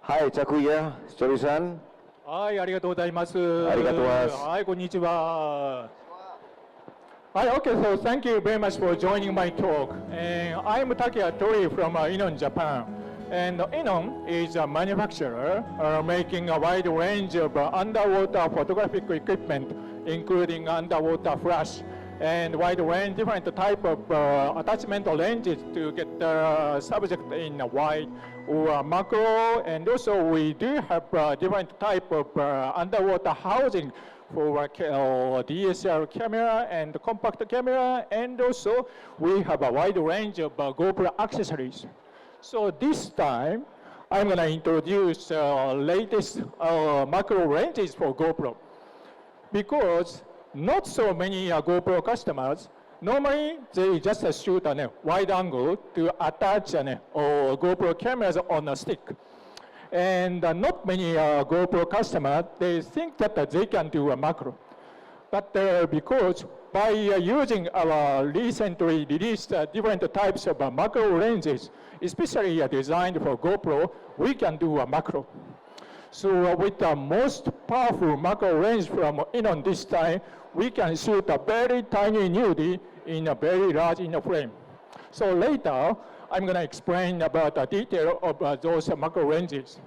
Hi, Takuya Torii-san. はい、ありがとうございます。ありがとうございます。はい、こんにちは。Hi, okay, so thank you very much for joining my talk. And I'm Takuya Torii from Inon, Japan. And Inon is a manufacturer making a wide range of underwater photographic equipment, including underwater flash and wide range different type of attachment lenses to get the subject in wide or macro. And also we do have different type of underwater housing for DSLR camera and compact camera, and also we have a wide range of GoPro accessories. So this time, I'm going to introduce latest macro lenses for GoPro, because not so many GoPro customers, normally they just shoot a wide angle to attach GoPro cameras on a stick. And not many GoPro customers, they think that they can do a macro. But because by using our recently released different types of macro lenses, especially designed for GoPro, we can do a macro. So with the most powerful macro lens from Inon this time, we can shoot a very tiny nudity in a very large inner frame. So later, I'm going to explain about the detail of those macro lenses.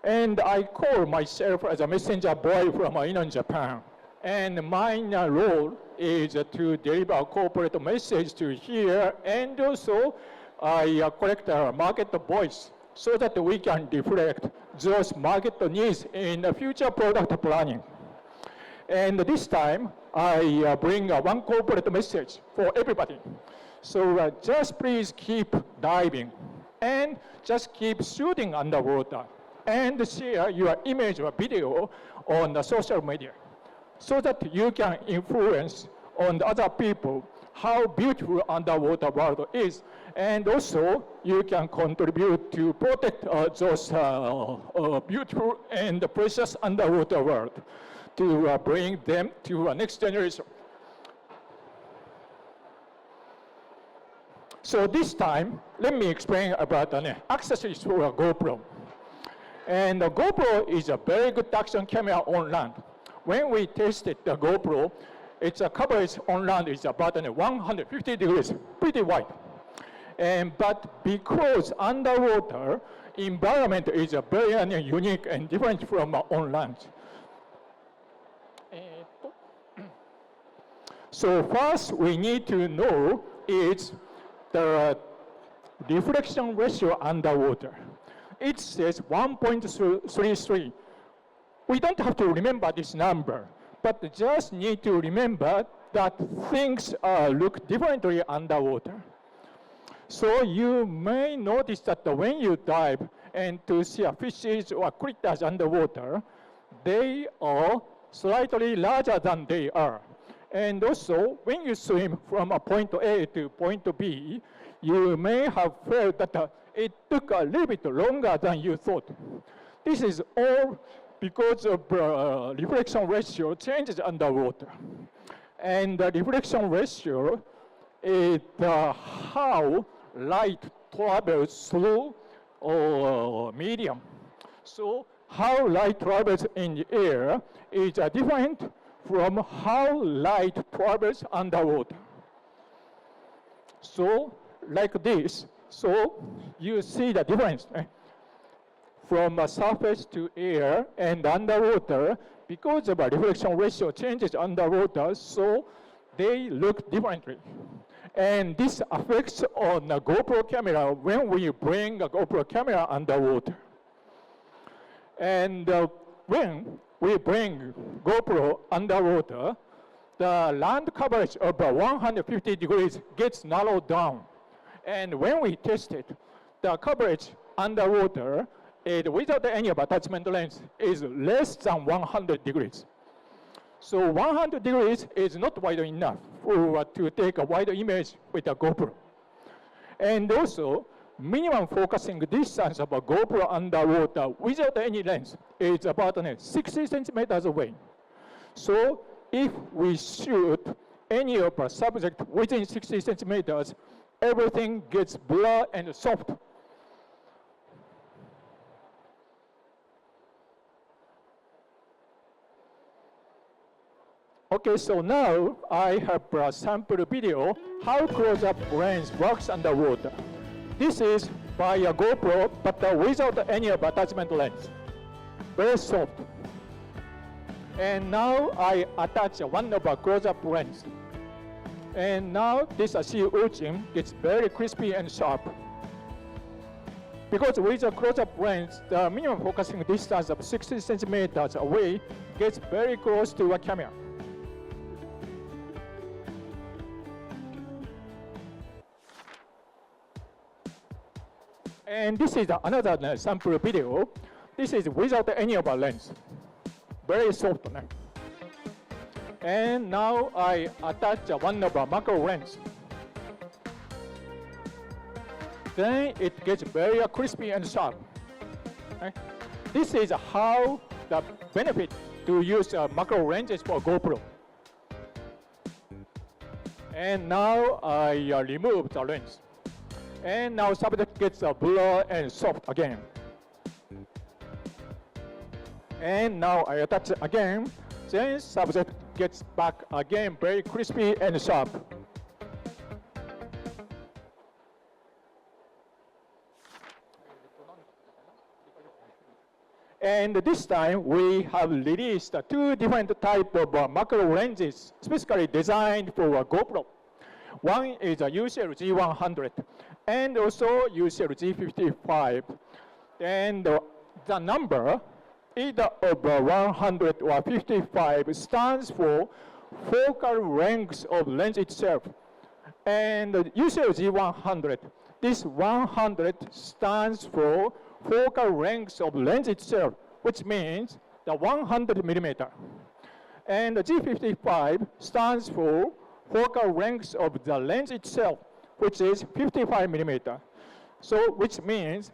And I call myself as a messenger boy from Inon, Japan. And my role is to deliver a corporate message to here, and also I collect a market voice so that we can reflect those market needs in the future product planning. And this time, I bring one corporate message for everybody. So just please keep diving and just keep shooting underwater and share your image or video on the social media so that you can influence on the other people how beautiful underwater world is, and also you can contribute to protect those beautiful and precious underwater world to bring them to a next generation. So this time, let me explain about accessories for a GoPro. And the GoPro is a very good action camera on land. When we tested the GoPro, its coverage on land is about 150 degrees, pretty wide. But because underwater environment is very unique and different from on land. So first we need to know is the reflection ratio underwater. It says 1.33. We don't have to remember this number, but just need to remember that things look differently underwater. So you may notice that when you dive and to see fishes or critters underwater, they are slightly larger than they are. And also, when you swim from a point A to point B, you may have felt that it took a little bit longer than you thought. This is all because of reflection ratio changes underwater. And the reflection ratio is how light travels through medium. So how light travels in the air is different from how light travels underwater. So like this, so you see the difference from surface to air and underwater. Because of a reflection ratio changes underwater, so they look differently. And this affects on the GoPro camera when we bring a GoPro camera underwater. And when we bring GoPro underwater, the land coverage of 150 degrees gets narrowed down. And when we test it, the coverage underwater without any attachment lens is less than 100 degrees. So 100 degrees is not wide enough to take a wide image with a GoPro. And also, minimum focusing distance of a GoPro underwater without any lens is about 60 centimeters away. So if we shoot any of a subject within 60 centimeters, everything gets blurred and soft. Okay, so now I have a sample video how close-up lens works underwater. This is by a GoPro, but without any attachment lens. Very soft. And now I attach one of a close-up lens. And now this sea urchin gets very crispy and sharp. Because with a close-up lens, the minimum focusing distance of 60 centimeters away gets very close to a camera. And this is another sample video. This is without any of a lens. Very soft. And now I attach one of a macro lens. Then it gets very crispy and sharp. Okay? This is how the benefit to use macro lenses for GoPro. And now I remove the lens. And now subject gets blur and soft again. And now I attach again. Then subject gets back again very crispy and sharp. And this time we have released two different types of macro lenses specifically designed for a GoPro. One is a UCL G100 and also UCL G55. And the number either of 100 or 55 stands for focal length of lens itself. And UCL G100, this 100 stands for focal length of lens itself, which means the 100 millimeter. And the G55 stands for focal length of the lens itself, which is 55 millimeter. So, which means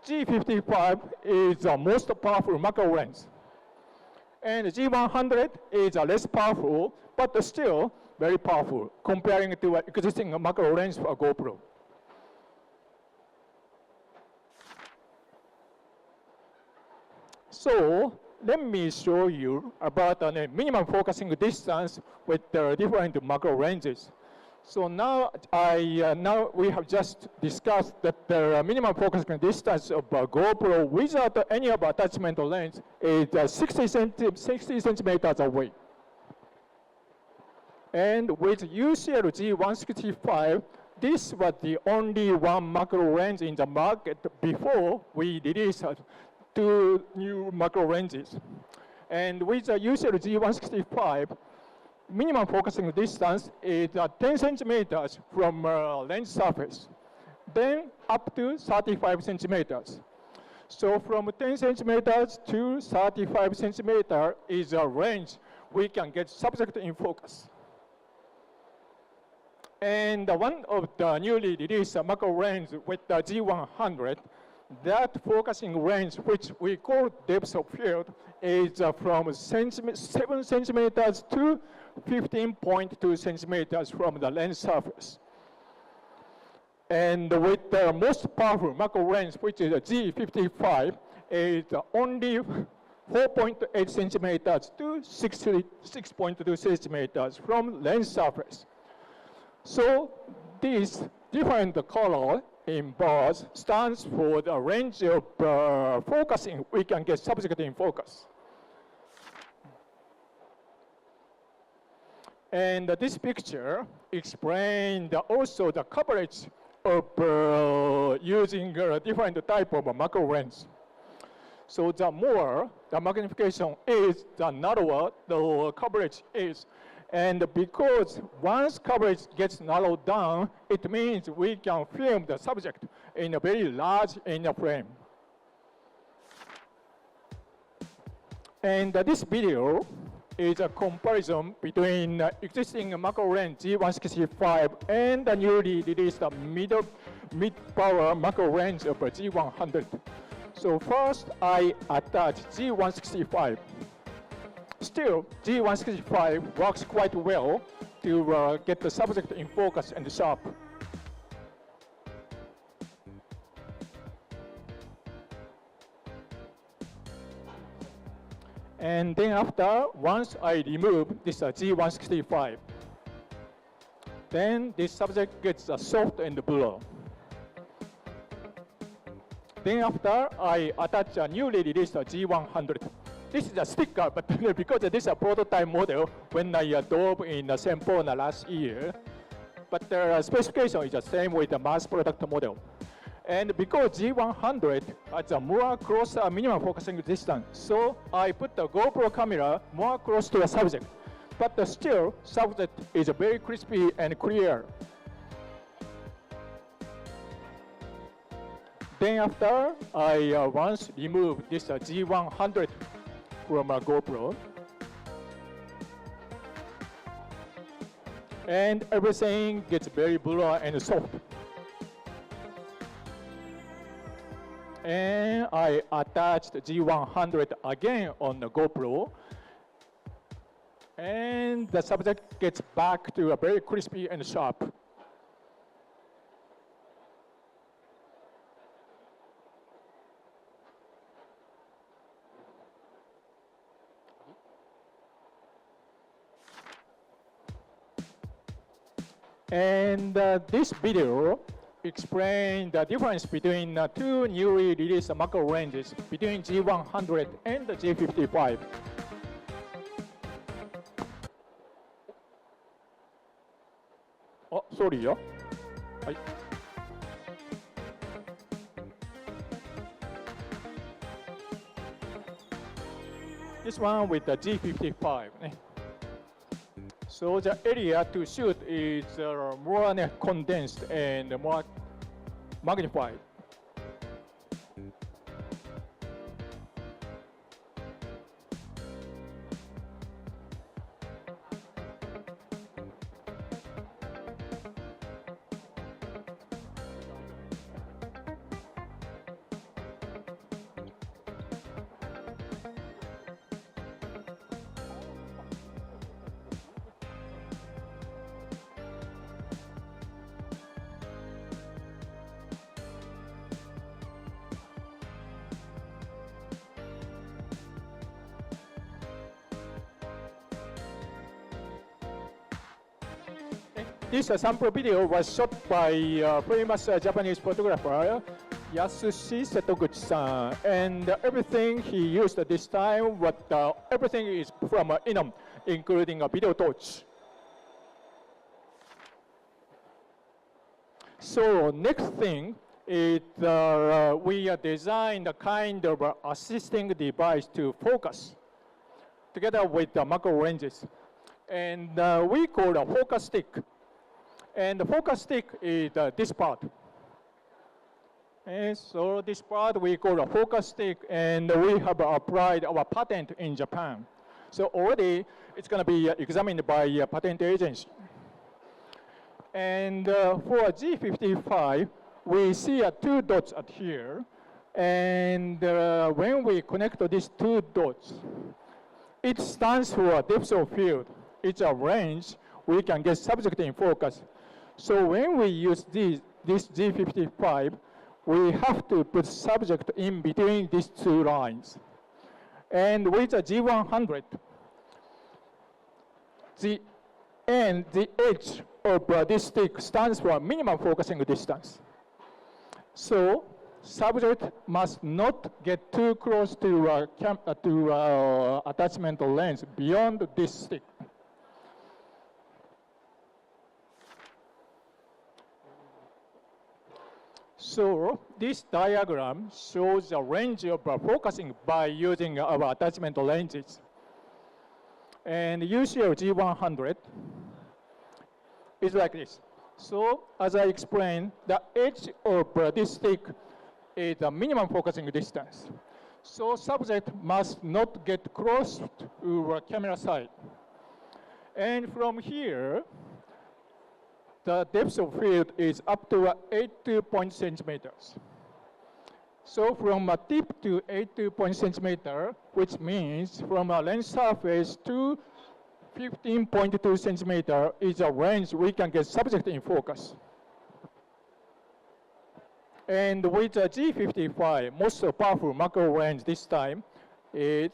G55 is the most powerful macro lens. And G100 is less powerful, but still very powerful comparing to existing macro lens for GoPro. So let me show you about the minimum focusing distance with the different macro lenses. So now now we have just discussed that the minimum focusing distance of a GoPro without any of attachment lens is 60 centimeters away. And with UCL G165, this was the only one macro lens in the market before we released two new macro lenses. And with the UCL G165, minimum focusing distance is 10 centimeters from lens surface, then up to 35 centimeters. So from 10 centimeters to 35 centimeters is a range we can get subject in focus. And one of the newly released macro lens with the G100, that focusing range, which we call depth of field, is from 7 centimeters to 15.2 centimeters from the lens surface. And with the most powerful macro lens, which is a G55, is only 4.8 centimeters to 6.2 centimeters from lens surface. So this different color in bars stands for the range of focusing we can get subject in focus. And this picture explains also the coverage of using different type of macro lens. So the more the magnification is, the narrower the coverage is. And because once coverage gets narrowed down, it means we can film the subject in a very large inner frame. And this video is a comparison between existing macro lens G165 and the newly released mid-power macro lens of G100. So first, I attach G165. Still, G165 works quite well to get the subject in focus and sharp. And then after, once I remove this G165, then this subject gets soft and blue. Then after, I attach a newly released G100. This is a sticker, but because this is a prototype model when I drove in Sempona last year, but the specification is the same with the mass product model. And because G100 has a more close minimum focusing distance, so I put the GoPro camera more close to the subject. But still, subject is very crispy and clear. Then after, I once remove this G100 from a GoPro. And everything gets very blur and soft. And I attached G100 again on the GoPro. And the subject gets back to a very crispy and sharp. And this video explains the difference between two newly released macro ranges between G100 and the G55. Oh, sorry, yo. This one with the G55. So the area to shoot is more condensed and more magnified. This sample video was shot by famous Japanese photographer Yasushi Setoguchi-san, and everything he used this time, everything is from Inom, including a video torch. So next thing is we designed a kind of assisting device to focus together with the macro lenses, and we call a focus stick. And the focus stick is this part. And so this part we call a focus stick, and we have applied our patent in Japan. So already it's going to be examined by a patent agency. And for G55, we see two dots at here. And when we connect these two dots, it stands for depth of field. It's a range we can get subject in focus. So when we use this G55, we have to put subject in between these two lines. And with a G100, the edge of this stick stands for minimum focusing distance. So subject must not get too close to attachment lens beyond this stick. So this diagram shows the range of focusing by using our attachment lenses. And UCL G100 is like this. So as I explained, the edge of this stick is the minimum focusing distance. So subject must not get close to the camera side. And from here, the depth of field is up to 82 centimeters. So from a tip to 82 centimeters, which means from a lens surface to 15.2 centimeters is a range we can get subject in focus. And with the G55, most powerful macro range this time is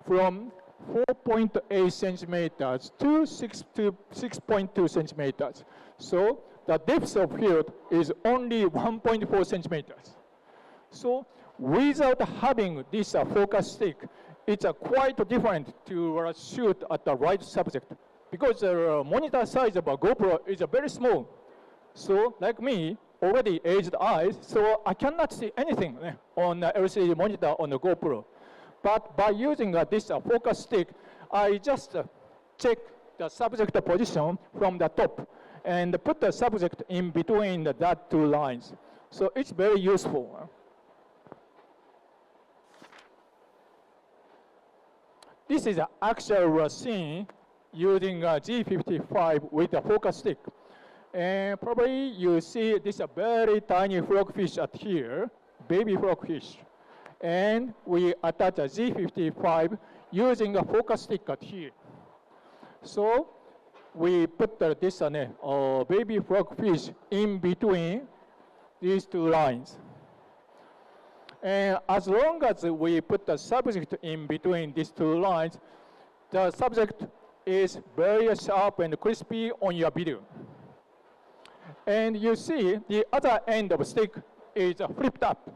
from 4.8 centimeters to 6.2 centimeters. So the depth of field is only 1.4 centimeters. So without having this focus stick, it's quite different to shoot at the right subject because the monitor size of a GoPro is very small. So like me, already aged eyes, so I cannot see anything on the LCD monitor on the GoPro. But by using this focus stick, I just check the subject position from the top and put the subject in between that two lines. So it's very useful. This is an actual scene using G55 with a focus stick. And probably you see this very tiny frogfish at here, baby frogfish. And we attach a G55 using a focus stick at here. So we put this baby frogfish in between these two lines. And as long as we put the subject in between these two lines, the subject is very sharp and crispy on your video. And you see the other end of the stick is flipped up.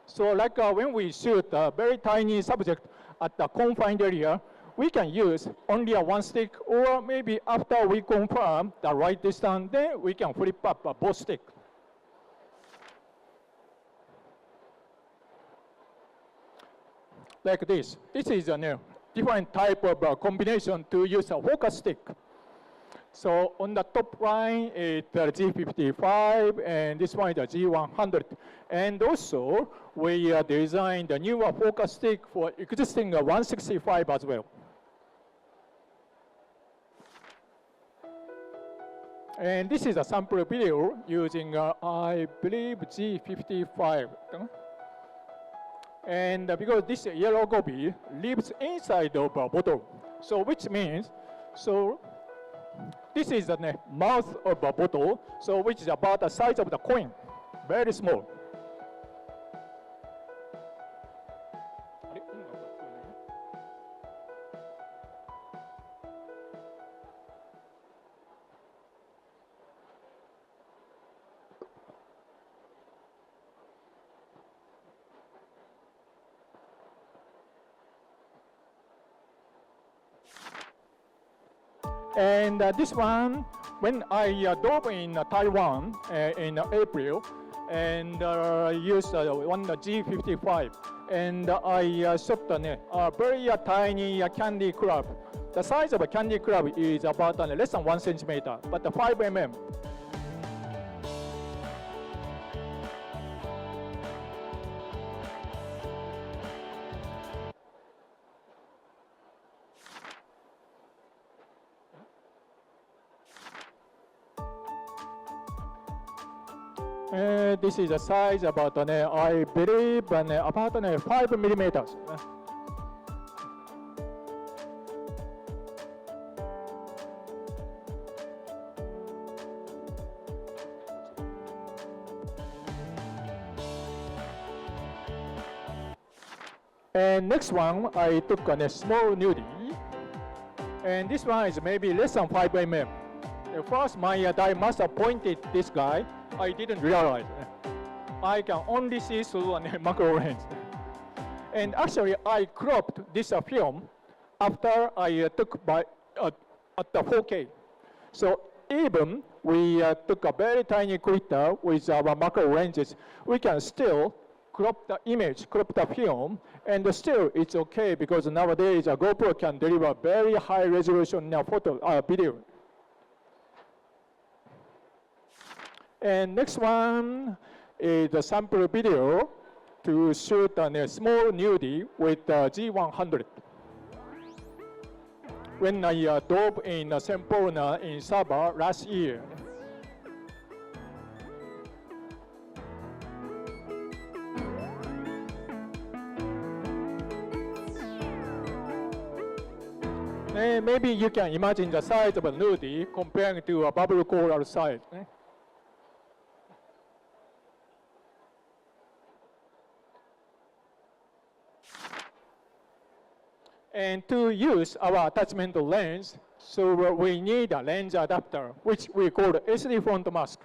So like when we shoot a very tiny subject at the confined area, we can use only one stick, or maybe after we confirm the right distance, then we can flip up both sticks. Like this. This is a different type of combination to use a focus stick. So on the top line is the G55, and this one is the G100. And also, we designed a newer focus stick for existing 165 as well. And this is a sample video using, I believe, G55. And because this yellow goby lives inside of a bottle, so which means, so this is the mouth of a bottle, so which is about the size of the coin, very small. And this one, when I dove in Taiwan in April, and used one G55, and I shot a very tiny candy crab. The size of a candy crab is about less than 1 centimeter, but 5 mm. This is the size about, I believe, about 5 millimeters. And next one, I took a small nudie. And this one is maybe less than 5 mm. First, my dye master pointed this guy. I didn't realize. I can only see through a macro lens. And actually, I cropped this film after I took by at the 4K. So even we took a very tiny critter with our macro lenses, we can still crop the image, crop the film, and still it's okay because nowadays a GoPro can deliver very high resolution video. And next one is a sample video to shoot a small nudie with G100. When I dove in Semporna in Sabah last year. And maybe you can imagine the size of a nudie comparing to a bubble coral size. And to use our attachment lens, so we need a lens adapter, which we call SD front mask.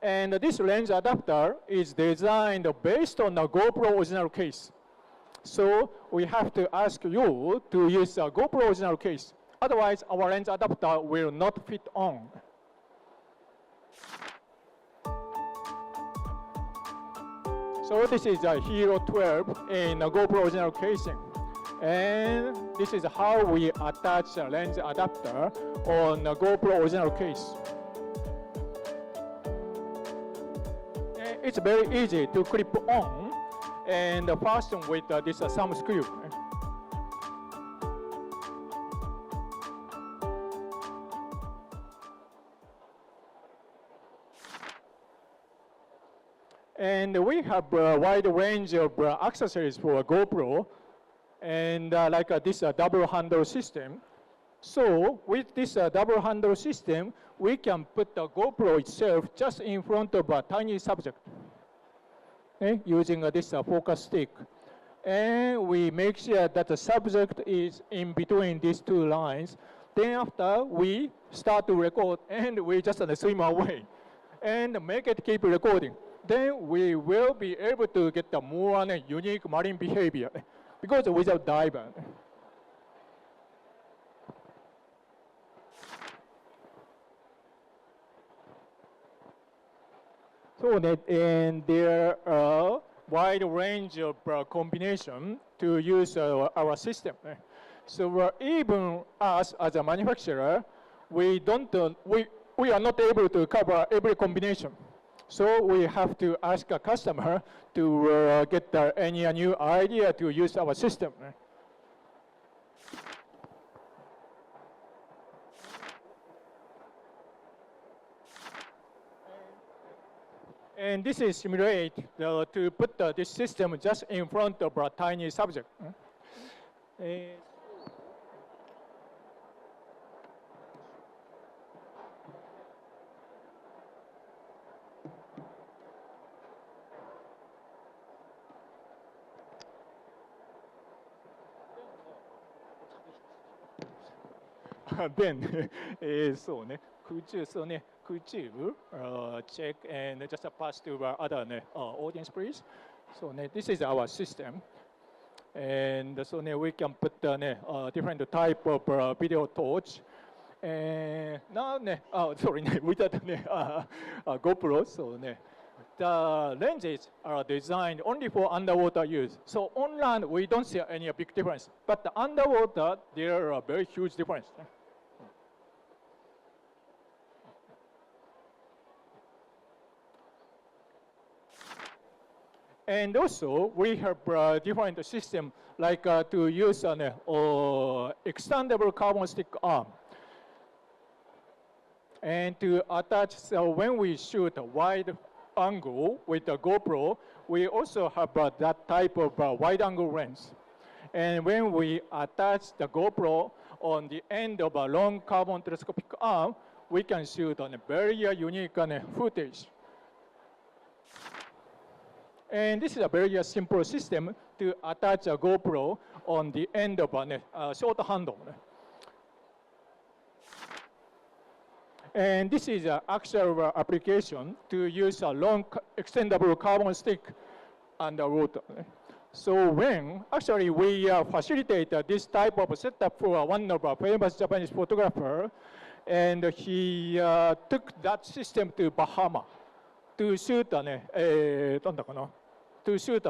And this lens adapter is designed based on a GoPro original case. So we have to ask you to use a GoPro original case. Otherwise, our lens adapter will not fit on. So this is a Hero 12 in a GoPro original casing. And this is how we attach a lens adapter on a GoPro original case. And it's very easy to clip on and fasten with this thumb screw. And we have a wide range of accessories for a GoPro, and like this double handle system. So with this double handle system, we can put the GoPro itself just in front of a tiny subject, okay, using this focus stick. And we make sure that the subject is in between these two lines. Then after, we start to record, and we just swim away and make it keep recording. Then we will be able to get the more unique marine behavior because without diver. So and there are a wide range of combination to use our system. So even us as a manufacturer, we are not able to cover every combination. So we have to ask a customer to get any new idea to use our system. And this is simulate to put this system just in front of a tiny subject. Then, could you check and just pass to other audience, please? So this is our system. And so we can put different type of video torch. And now, without GoPro, so the lenses are designed only for underwater use. So on land, we don't see any big difference. But underwater, there are very huge difference. And also, we have different system like to use an extendable carbon stick arm. And to attach, so when we shoot a wide angle with the GoPro, we also have that type of wide angle lens. And when we attach the GoPro on the end of a long carbon telescopic arm, we can shoot on a very unique footage. And this is a very simple system to attach a GoPro on the end of a short handle. And this is an actual application to use a long extendable carbon stick underwater. So when actually we facilitate this type of setup for one of our famous Japanese photographer, and he took that system to Bahama to shoot a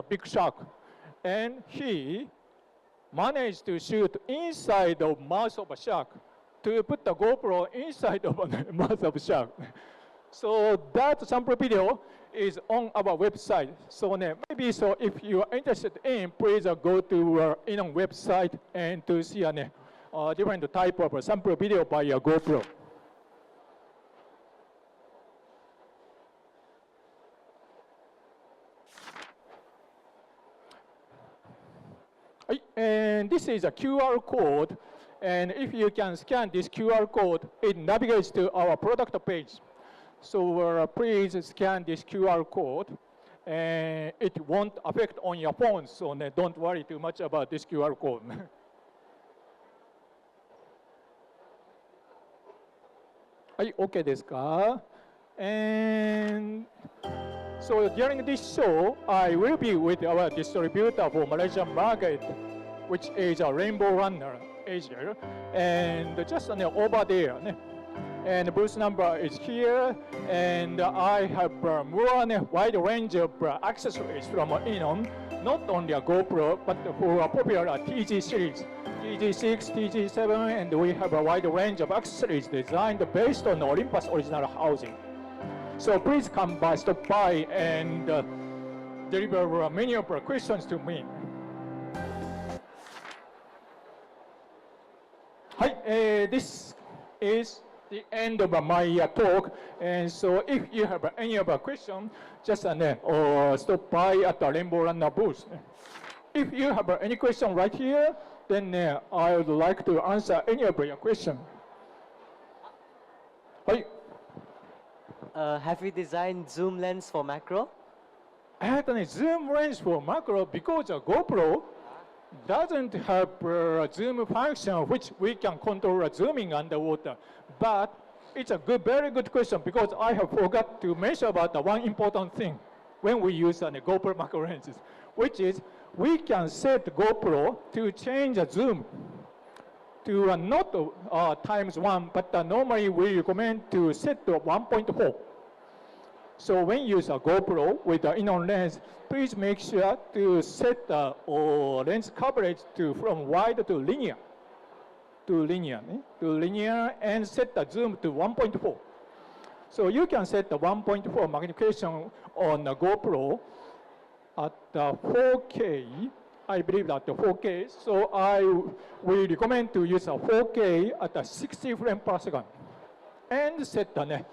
big shark, and he managed to shoot inside the mouth of a shark, to put the GoPro inside of the mouth of a shark. So that sample video is on our website. So maybe so if you are interested in, please go to our website and to see a different type of sample video by a GoPro. And this is a QR code. And if you can scan this QR code, it navigates to our product page. So please scan this QR code. And it won't affect on your phone, so don't worry too much about this QR code. はい、OK ですか? And so during this show, I will be with our distributor for Malaysian market, which is a Rainbow Runner Asia, and just over there. And booth number is here, and I have more wide range of accessories from Inon, not only a GoPro, but for a popular TG series, TG6, TG7, and we have a wide range of accessories designed based on Olympus original housing. So please come by, stop by, and deliver many of your questions to me. はい、this is the end of my talk. And so if you have any other question, just stop by at the Rainbow Runner booth. If you have any question right here, then I would like to answer any of your question. はい。Have you designed zoom lens for macro? Zoom lens for macro because a GoPro doesn't have a zoom function which we can control zooming underwater. But it's a very good question because I have forgot to mention about the one important thing when we use GoPro macro lenses, which is we can set GoPro to change the zoom to not times 1, but normally we recommend to set to 1.4. So when you use a GoPro with the Inon lens, please make sure to set the lens coverage from wide to linear, and set the zoom to 1.4. So you can set the 1.4 magnification on the GoPro at 4K. I believe that 4K. So we recommend to use a 4K at 60 frames per second, and set the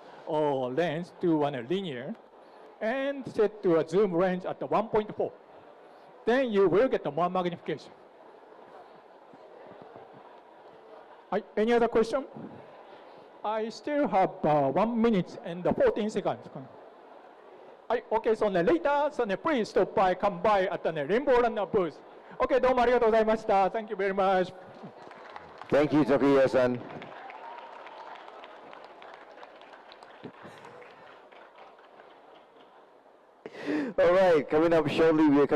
lens to linear, and set to a zoom range at 1.4. Then you will get more magnification. Any other question? I still have 1 minute and 14 seconds. Okay, so later, please stop by, come by at the Rainbow Runner booth. Okay, どうもありがとうございました。Thank you very much. Thank you, Takuya-san. All right, coming up shortly, we are coming